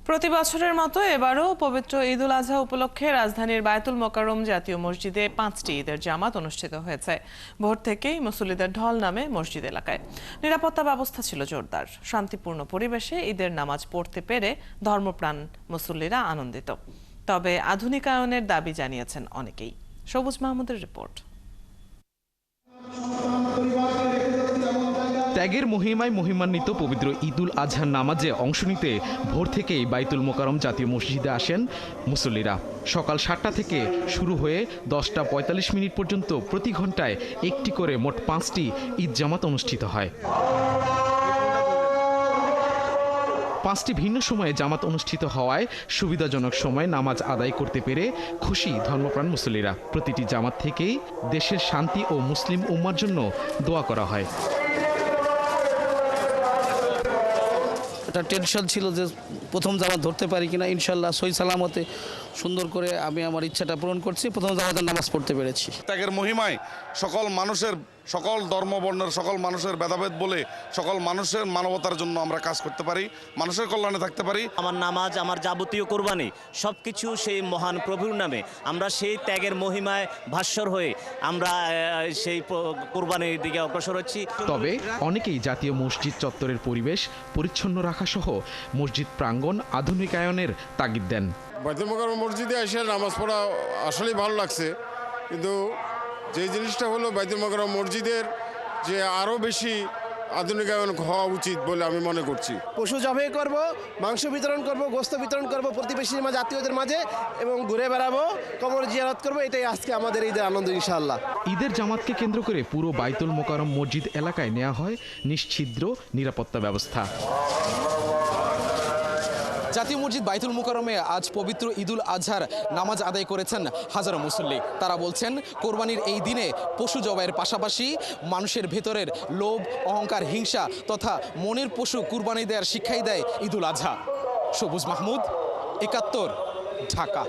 প্রতি বছরের মতো এবারও পবিত্র ঈদুল আজহা উপলক্ষে রাজধানীর বায়তুল মোকাররম জাতীয় মসজিদে 5টি ঈদের জামাত অনুষ্ঠিত হয়েছে। ভোর থেকেই মুসল্লিদের ঢল নামে মসজিদ এলাকায়। নিরাপত্তা ব্যবস্থা ছিল জোরদার। শান্তিপূর্ণ পরিবেশে ঈদের নামাজ পড়তে পেরে ধর্মপ্রাণ মুসল্লিরা আনন্দিত। তবে আধুনিকায়নের দাবি জানিয়েছেন অনেকেই। সবুজ মাহমুদের রিপোর্ট। ত্যাগের মহিমায় মহিমান্বিত পবিত্র ঈদুল আজহার নামাজে অংশ নিতে ভোর থেকেই বাইতুল মোকাররম জাতীয় মসজিদে আসেন মুসল্লিরা। সকাল 7টা থেকে শুরু হয়ে 10টা 45 মিনিট পর্যন্ত প্রতি ঘন্টায় একটি করে মোট 5টি ঈদ জামাত অনুষ্ঠিত হয়। 5টি ভিন্ন সময়ে জামাত অনুষ্ঠিত হওয়ায় সুবিধাজনক সময়ে নামাজ আদায় করতে পেরে খুশি ধর্মপ্রাণ মুসল্লিরা। প্রতিটি জামাত থেকেই দেশের শান্তি ও মুসলিম উম্মার জন্য দোয়া করা হয়। একটা টেনশন ছিল যে প্রথম জামাত ধরতে পারি কিনা। ইনশাল্লাহ সহি সালামতে সুন্দর করে আমি আমার ইচ্ছাটা পূরণ করছি। প্রথম জামাতের নামাজ পড়তে পেরেছি। ত্যাগের মহিমায় সকল ধর্ম বর্ণের সকল মানুষের ভেদাভেদ বলে সকল মানুষের মানবতার জন্য আমরা কাজ করতে পারি, মানুষের কল্যাণে থাকতে পারি। আমার নামাজ, আমার যাবতীয় কোরবানি সবকিছু সেই মহান প্রভুর নামে। আমরা সেই ত্যাগের মহিমায় ভাস্বর হয়ে আমরা সেই কোরবানির দিকে অগ্রসর হচ্ছি। তবে অনেকেই জাতীয় মসজিদ চত্বরের পরিবেশ পরিচ্ছন্ন রাখা সহ মসজিদ প্রাঙ্গণ আধুনিকায়নের তাগিদ দেন। বাইতুল মোকাররম মসজিদে এসে নামাজ পড়া আসলেই ভালো লাগছে, কিন্তু যে জিনিসটা হলো বাইতুল মোকাররম মসজিদের যে আরও বেশি আধুনিকায়ন হওয়া উচিত বলে আমি মনে করছি। পশু জবাই করব, মাংস বিতরণ করব, গোশত বিতরণ করব প্রতিবেশীর মাঝে, আত্মীয়দের মাঝে, এবং ঘুরে বেড়াবো, কবর জিয়ারত করব। এটাই আজকে আমাদের ঈদের আনন্দ ইনশাআল্লাহ। ঈদের জামাতকে কেন্দ্র করে পুরো বাইতুল মোকাররম মসজিদ এলাকায় নেওয়া হয় নিশ্ছিদ্র নিরাপত্তা ব্যবস্থা। জাতীয় মসজিদ বাইতুল মোকাররমে আজ পবিত্র ঈদুল আজহার নামাজ আদায় করেছেন হাজারো মুসল্লি। তারা বলছেন কোরবানির এই দিনে পশু জবাইয়ের পাশাপাশি মানুষের ভেতরের লোভ, অহংকার, হিংসা তথা মনের পশু কুরবানি দেওয়ার শিক্ষাই দেয় ঈদুল আজহা। সবুজ মাহমুদ, ৭১, ঢাকা।